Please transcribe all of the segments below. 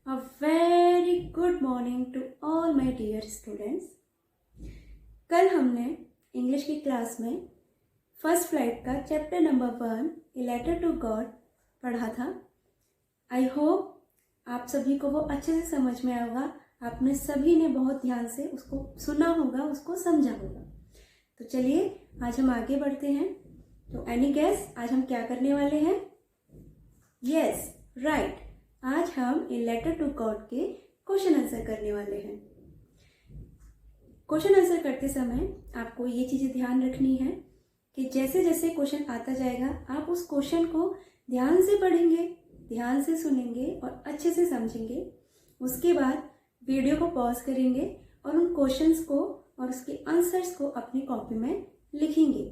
A very good morning to all my dear students. कल हमने English की class में फर्स्ट फ्लाइट का chapter number 1 a letter to God पढ़ा था. आई होप आप सभी को वो अच्छे से समझ में आएगा. आपने सभी ने बहुत ध्यान से उसको सुना होगा, उसको समझा होगा. तो चलिए आज हम आगे बढ़ते हैं. तो एनी गेस आज हम क्या करने वाले हैं? यस राइट, आज हम ए लेटर टू गॉड के क्वेश्चन आंसर करने वाले हैं. क्वेश्चन आंसर करते समय आपको ये चीज़ें ध्यान रखनी है कि जैसे जैसे क्वेश्चन आता जाएगा आप उस क्वेश्चन को ध्यान से पढ़ेंगे, ध्यान से सुनेंगे और अच्छे से समझेंगे. उसके बाद वीडियो को पॉज करेंगे और उन क्वेश्चंस को और उसके आंसर्स को अपनी कॉपी में लिखेंगे.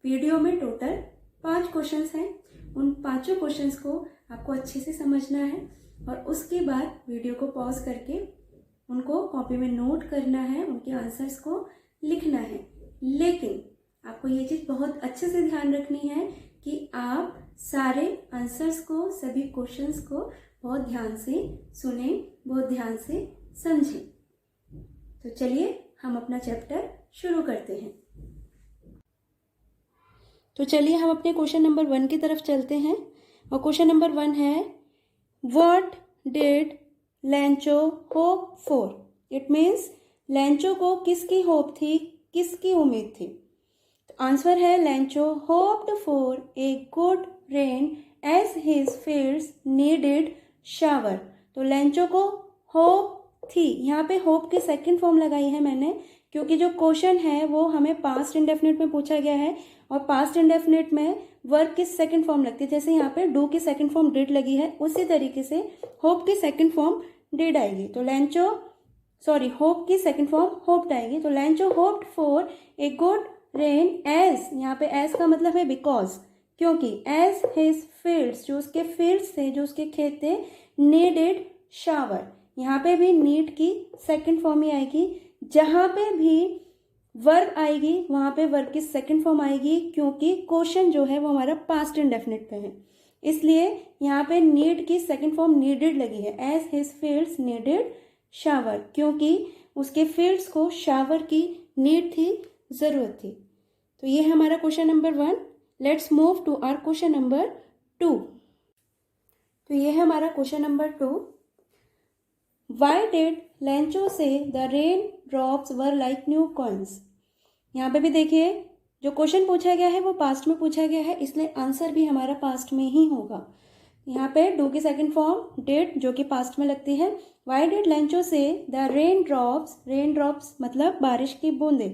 वीडियो में टोटल 5 क्वेश्चंस हैं. उन 5 क्वेश्चंस को आपको अच्छे से समझना है और उसके बाद वीडियो को पॉज करके उनको कॉपी में नोट करना है, उनके आंसर्स को लिखना है. लेकिन आपको ये चीज़ बहुत अच्छे से ध्यान रखनी है कि आप सारे आंसर्स को, सभी क्वेश्चंस को बहुत ध्यान से सुने, बहुत ध्यान से समझें. तो चलिए हम अपना चैप्टर शुरू करते हैं. तो चलिए हम अपने क्वेश्चन नंबर 1 की तरफ चलते हैं. और क्वेश्चन नंबर 1 है, what did लैंचो hope for? It means लैंचो को किसकी होप थी, किसकी उम्मीद थी? तो आंसर है Lencho hoped for a good rain as his fields needed shower. तो लैंचो को होप थी. यहाँ पे होप की सेकंड फॉर्म लगाई है मैंने क्योंकि जो क्वेश्चन है वो हमें पास्ट इंडेफिनिट में पूछा गया है और पास्ट इंडेफिनिट में वर्ब की सेकंड फॉर्म लगती है. जैसे यहाँ पे डू की सेकंड फॉर्म डिड लगी है, उसी तरीके से होप की सेकंड फॉर्म डिड आएगी. तो होप की सेकंड फॉर्म होप्ड आएगी. तो Lencho hoped for a good rain as, यहाँ पे एज का मतलब है बिकॉज, क्योंकि एज हिज फील्ड्स, जो उसके फील्ड्स थे, जो उसके खेत थे, नीडेड शावर. यहाँ पे भी नीड की सेकंड फॉर्म ही आएगी. जहाँ पे भी वर्ब आएगी वहाँ पे वर्ब की सेकंड फॉर्म आएगी क्योंकि क्वेश्चन जो है वो हमारा पास्ट इंडेफिनिट पे है, इसलिए यहाँ पे नीड की सेकंड फॉर्म नीडेड लगी है. As his fields needed shower, क्योंकि उसके फील्ड्स को शावर की नीड थी, ज़रूरत थी. तो ये है हमारा question number 1. Let's move to our question number 2. तो ये है हमारा question number 2. Why did Lancho say the rain drops were like new coins? यहाँ पे भी देखिए जो क्वेश्चन पूछा गया है वो पास्ट में पूछा गया है, इसलिए आंसर भी हमारा पास्ट में ही होगा. यहाँ पे डू की सेकंड फॉर्म डिड जो कि पास्ट में लगती है. Why did Lancho say the rain drops मतलब बारिश की बूंदे.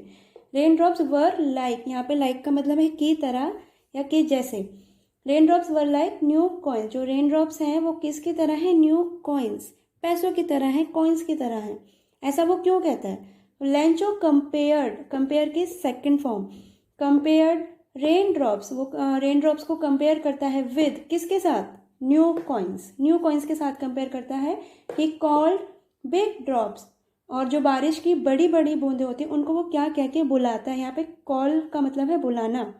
रेन ड्रॉप्स वर लाइक, यहाँ पे लाइक का मतलब है की तरह या कि जैसे. Rain drops were like new coins. जो रेन ड्रॉप्स हैं वो किसकी तरह है? न्यू कॉइन्स, पैसों की तरह है, कॉइन्स की तरह है. ऐसा वो क्यों कहता है? लैंचो कंपेयर की second form compared rain drops, वो रेन ड्रॉप्स को कंपेयर करता है विद किसके साथ? न्यू कॉइन्स के साथ कंपेयर करता है. ही कॉल्ड बिग ड्रॉप्स, और जो बारिश की बड़ी बड़ी बूंदें होती हैं उनको वो क्या कह के बुलाता है? यहाँ पे कॉल का मतलब है बुलाना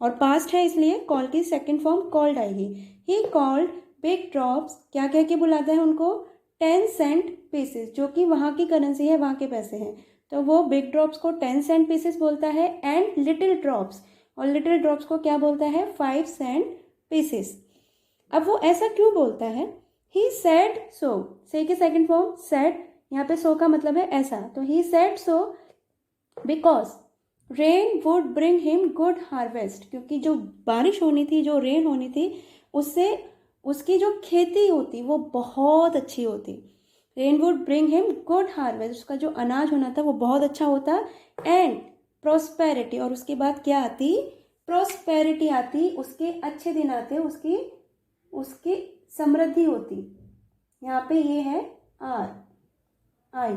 और पास्ट है, इसलिए कॉल की सेकंड फॉर्म कॉल्ड आएगी. ही कॉल्ड बिग ड्रॉप्स, क्या कह के बुलाता है उनको? 10 सेंट पीसेस, जो कि वहाँ की करेंसी है, वहाँ के पैसे हैं, तो वो बिग ड्रॉप्स को 10 सेंट पीसेस बोलता है. एंड लिटिल ड्रॉप्स, और लिटिल ड्रॉप्स को क्या बोलता है? 5 सेंट पीसेस. अब वो ऐसा क्यों बोलता है? ही सेड सो, से की सेकंड फॉर्म सेड, यहाँ पे सो का मतलब है ऐसा. तो he said so because rain would bring him good harvest, क्योंकि जो बारिश होनी थी, जो रेन होनी थी, उससे उसकी जो खेती होती वो बहुत अच्छी होती. Rain would bring him good harvest, उसका जो अनाज होना था वो बहुत अच्छा होता. एंड प्रोस्पेरिटी, और उसके बाद क्या आती? प्रोस्पेरिटी आती, उसके अच्छे दिन आते, उसकी समृद्धि होती. यहाँ पे ये है आई.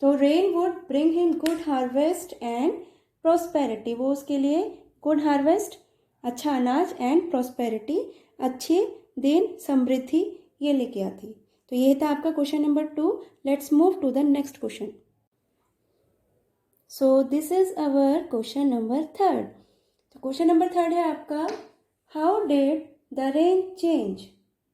तो rain would bring him good harvest and prosperity, वो उसके लिए गुड हार्वेस्ट अच्छा अनाज एंड प्रोस्पेरिटी अच्छे दिन, समृद्धि ये लेके आती. तो ये था आपका question number 2. Let's move to the next question. So this is our question number 3. तो क्वेश्चन नंबर 3 है आपका, how did the rain change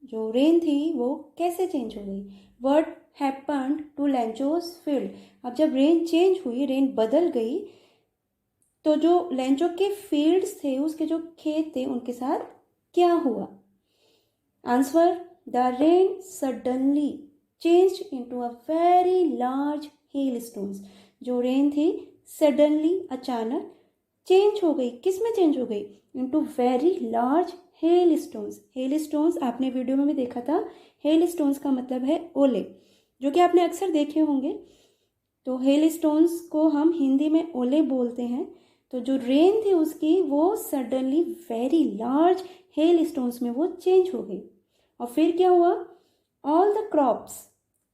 जो रेन थी वो कैसे चेंज हो गई, what happened to Lencho's field. अब जब रेन चेंज हुई, रेन बदल गई, तो जो लेंचो के फील्ड्स थे, उसके जो खेत थे, उनके साथ क्या हुआ। Answer, the rain suddenly change into a very large hail stones. जो रेन थी सडनली, अचानक चेंज हो गई, किस में चेंज हो गई, into very large hail stones. Hail stones आपने वीडियो में भी देखा था, हेल स्टोन्स का मतलब है ओले, जो कि आपने अक्सर देखे होंगे। तो हेल स्टोन्स को हम हिंदी में ओले बोलते हैं। तो जो रेन थी उसकी, वो suddenly very large hail stones में वो चेंज हो गई। और फिर क्या हुआ, all the crops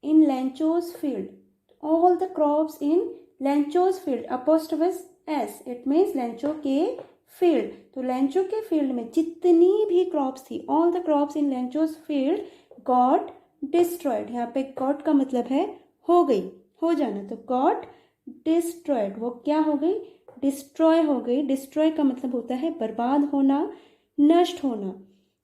in Lencho's field, all the crops in Lencho's field, apostrophes S, it means Lencho के फील्ड। तो लेंचो के फील्ड में जितनी भी क्रॉप्स थी, all the crops in Lencho's field got destroyed. यहाँ पे गॉट का मतलब है हो गई, हो जाना, तो गॉट डिस्ट्रॉयड, वो क्या हो गई, डिस्ट्रॉय हो गई। डिस्ट्रॉय का मतलब होता है बर्बाद होना, नष्ट होना।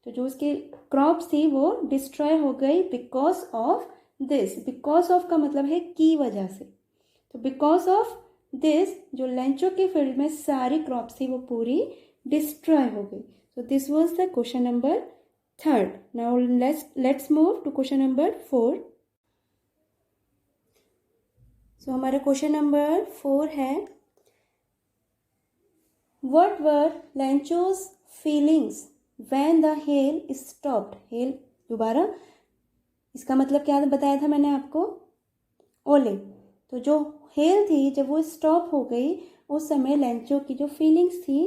तो जो उसके क्रॉप्स थी वो डिस्ट्रॉय हो गई because of this. Because of का मतलब है की वजह से। तो बिकॉज ऑफ दिस जो लेंचो के फील्ड में सारी क्रॉप्स थी वो पूरी डिस्ट्रॉय हो गई। So this was the question number 3rd. Now let's move to question number 4. So हमारा question number 4 है, what were Lancho's feelings when the hail stopped? hail दोबारा, इसका मतलब क्या बताया था मैंने आपको, ओले। तो जो हेल थी जब वो स्टॉप हो गई, उस समय लेंचो की जो फीलिंग्स थी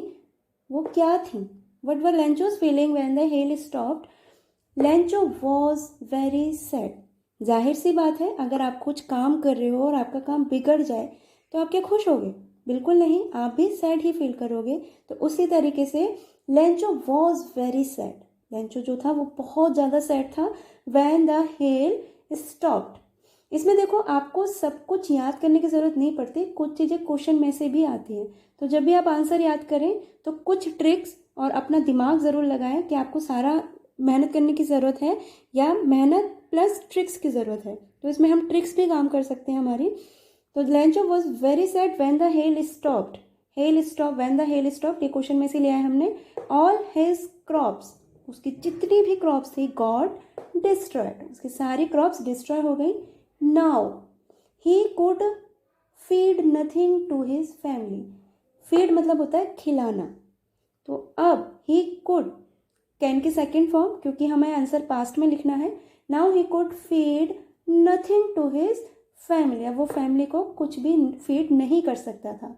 वो क्या थी। What were Lencho's feeling when the hail stopped? Lencho was very sad. जाहिर सी बात है, अगर आप कुछ काम कर रहे हो और आपका काम बिगड़ जाए तो आप क्या खुश होगे, बिल्कुल नहीं, आप भी सैड ही फील करोगे। तो उसी तरीके से Lencho was very sad. Lencho जो था वो बहुत ज़्यादा सैड था when the hail stopped. इसमें देखो, आपको सब कुछ याद करने की ज़रूरत नहीं पड़ती, कुछ चीज़ें क्वेश्चन में से भी आती हैं। तो जब भी आप आंसर याद करें तो कुछ ट्रिक्स और अपना दिमाग ज़रूर लगाएं कि आपको सारा मेहनत करने की ज़रूरत है या मेहनत प्लस ट्रिक्स की ज़रूरत है। तो इसमें हम ट्रिक्स भी काम कर सकते हैं हमारी। तो Lencho was very sad when the hell stopped. Hello stop, when the hell stopped, ये क्वेश्चन में से लिया है हमने। ऑल हिज क्रॉप्स, उसकी जितनी भी क्रॉप्स थी, गॉट डिस्ट्रॉयड, उसकी सारी क्रॉप्स डिस्ट्रॉय हो गई। Now he could feed nothing to his family. Feed मतलब होता है खिलाना। तो अब ही कुड, कैन की सेकेंड फॉर्म, क्योंकि हमें आंसर पास्ट में लिखना है। Now he could feed nothing to his family, अब वो फैमिली को कुछ भी फीड नहीं कर सकता था।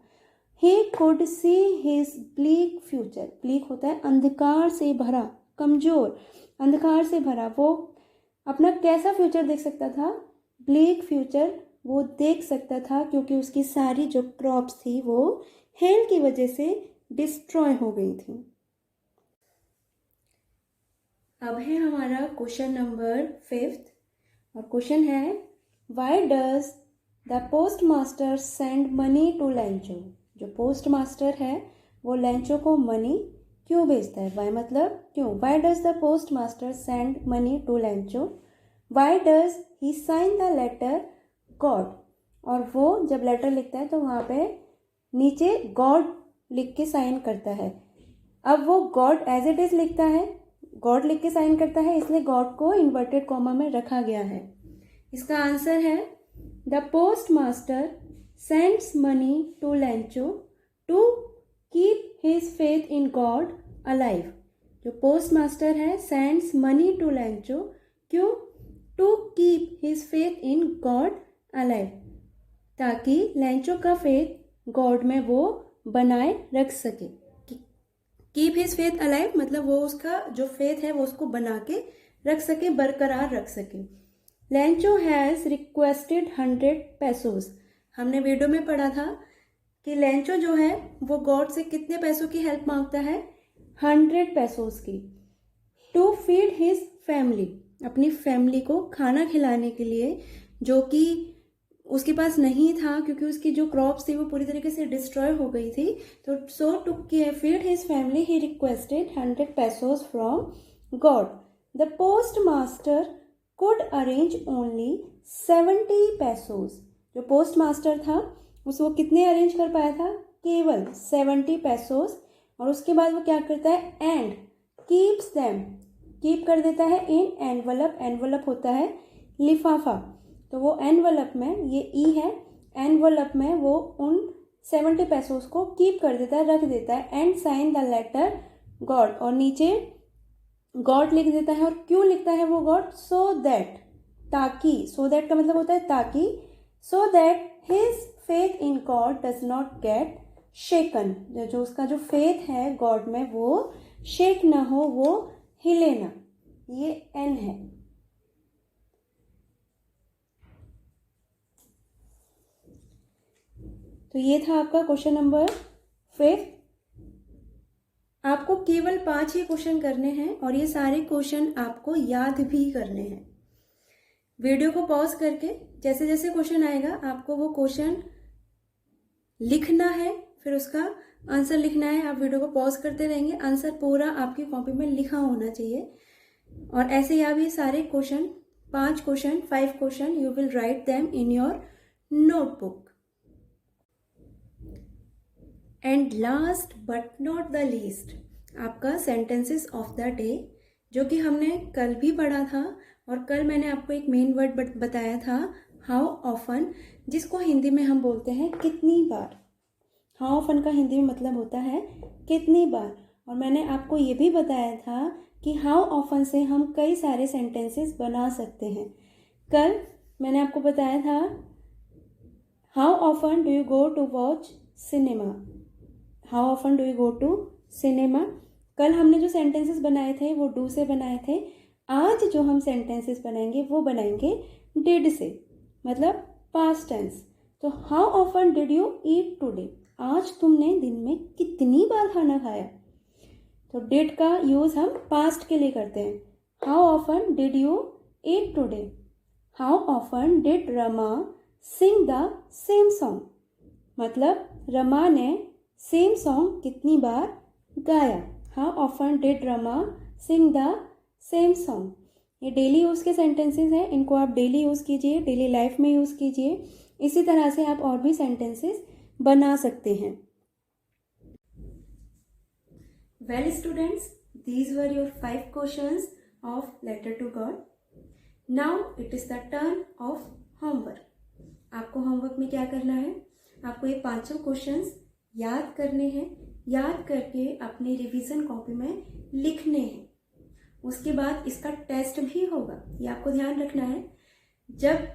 He could see his bleak future, bleak होता है अंधकार से भरा, कमजोर, अंधकार से भरा। वो अपना कैसा फ्यूचर देख सकता था, ब्लीक फ्यूचर वो देख सकता था, क्योंकि उसकी सारी जो क्रॉप्स थी वो हेल की वजह से डिस्ट्रॉय हो गई थी। अब है हमारा क्वेश्चन नंबर 5 और क्वेश्चन है, why does the post master send money to Lencho. जो पोस्ट मास्टर है वो लेंचो को मनी क्यों भेजता है, व्हाई मतलब क्यों। Why does the post master send money to Lencho, why does he sign the letter God. और वो जब लेटर लिखता है तो वहाँ पे नीचे गॉड लिख के साइन करता है। अब वो गॉड एज इट इज लिखता है, गॉड लिख के साइन करता है, इसलिए गॉड को इन्वर्टेड कॉमा में रखा गया है। इसका आंसर है, the post master sends money to Lencho to keep his faith in God alive. जो पोस्ट मास्टर है सेंड्स मनी टू लेंचो, क्यों, to keep his faith in God alive, ताकि लेंचो का फेथ गॉड में वो बनाए रख सके। कीप हिज फेथ अलाइव मतलब वो उसका जो फेथ है वो उसको बना के रख सके, बरकरार रख सके। Lencho has requested 100 pesos. हमने वीडियो में पढ़ा था कि लेंचो जो है वो गॉड से कितने पैसों की हेल्प मांगता है, 100 पेसोस की, टू फीड हिज फैमिली, अपनी फैमिली को खाना खिलाने के लिए, जो कि उसके पास नहीं था क्योंकि उसकी जो क्रॉप्स थी वो पूरी तरीके से डिस्ट्रॉय हो गई थी। तो so to feed his family he requested 100 pesos from God. The post master could arrange only 70 pesos. जो पोस्ट मास्टर था वो कितने अरेंज कर पाया था? केवल 70 पैसोज। और उसके बाद वो क्या करता है? एंड कीप्स देम, कीप कर देता है इन एनवलप। एनवलप होता है लिफाफा, तो वो एनवलप में, ये ई है, एनवलप में वो उन 70 पैसोज को कीप कर देता है, रख देता है। And sign the letter God, और नीचे गॉड लिख देता है। और क्यों लिखता है वो गॉड? सो दैट, ताकि, सो दैट का मतलब होता है ताकि, so that his faith in God does not get shaken, जो उसका जो फेथ है गॉड में वो शेक ना हो, वो हिले ना। ये एन है। तो ये था आपका क्वेश्चन नंबर 5। आपको केवल 5 ही क्वेश्चन करने हैं और ये सारे क्वेश्चन आपको याद भी करने हैं। वीडियो को पॉज करके जैसे जैसे क्वेश्चन आएगा आपको वो क्वेश्चन लिखना है, फिर उसका आंसर लिखना है। आप वीडियो को पॉज करते रहेंगे, आंसर पूरा आपकी कॉपी में लिखा होना चाहिए। और ऐसे ही आप ये सारे question, 5 question you will write them in your notebook. And last but not the least, आपका सेंटेंसेस ऑफ द डे, जो कि हमने कल भी पढ़ा था। और कल मैंने आपको एक मेन वर्ड बताया था, हाउ ऑफन, जिसको हिंदी में हम बोलते हैं कितनी बार। हाउ ऑफन का हिंदी में मतलब होता है कितनी बार। और मैंने आपको ये भी बताया था कि हाउ ऑफन से हम कई सारे सेंटेंसेस बना सकते हैं। कल मैंने आपको बताया था, how often do you go to watch cinema, how often do you go to cinema. कल हमने जो सेंटेंसेस बनाए थे वो डू से बनाए थे। आज जो हम सेंटेंसेस बनाएंगे वो बनाएंगे डिड से, मतलब पास्ट टेंस। तो how often did you eat today, आज तुमने दिन में कितनी बार खाना खाया। तो डिड का यूज हम पास्ट के लिए करते हैं। How often did you eat today, how often did Rama sing the same song, मतलब रमा ने सेम सॉन्ग कितनी बार गाया। How often did Rama sing the same song. ये डेली यूज़ के सेंटेंसेस हैं, इनको आप डेली यूज़ कीजिए, डेली लाइफ में यूज़ कीजिए। इसी तरह से आप और भी सेंटेंसेस बना सकते हैं। Well students, these were your 5 questions of letter to God. Now it is the turn of homework. आपको होमवर्क में क्या करना है? आपको ये 5 क्वेश्चंस याद करने हैं, याद करके अपनी रिवीजन कॉपी में लिखने हैं। उसके बाद इसका टेस्ट भी होगा, ये आपको ध्यान रखना है। जब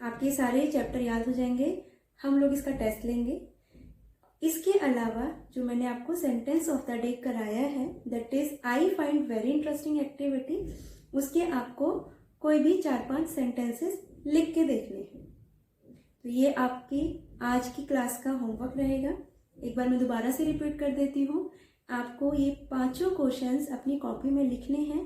आपके सारे चैप्टर याद हो जाएंगे हम लोग इसका टेस्ट लेंगे। इसके अलावा जो मैंने आपको सेंटेंस ऑफ द डे कराया है, that is I find very interesting activity, उसके आपको कोई भी 4-5 सेंटेंसेस लिख के देखने हैं। तो ये आपकी आज की क्लास का होमवर्क रहेगा। एक बार मैं दोबारा से रिपीट कर देती हूँ, आपको ये 5 क्वेश्चंस अपनी कॉपी में लिखने हैं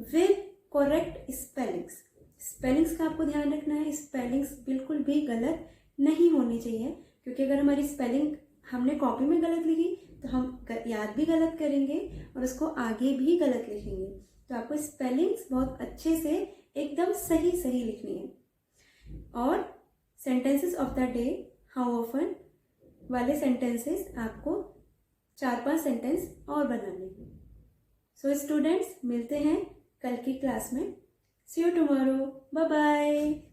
विद करेक्ट स्पेलिंग्स। स्पेलिंग्स का आपको ध्यान रखना है, स्पेलिंग्स बिल्कुल भी गलत नहीं होनी चाहिए, क्योंकि अगर हमारी स्पेलिंग हमने कॉपी में गलत लिखी तो हम याद भी गलत करेंगे और उसको आगे भी गलत लिखेंगे। तो आपको स्पेलिंग्स बहुत अच्छे से एकदम सही सही लिखनी है। और sentences of the day, how often वाले सेंटेंसेस आपको 4-5 सेंटेंस और बनाने हैं। सो स्टूडेंट्स, मिलते हैं कल की क्लास में। सी यू टुमारो, बाय बाय।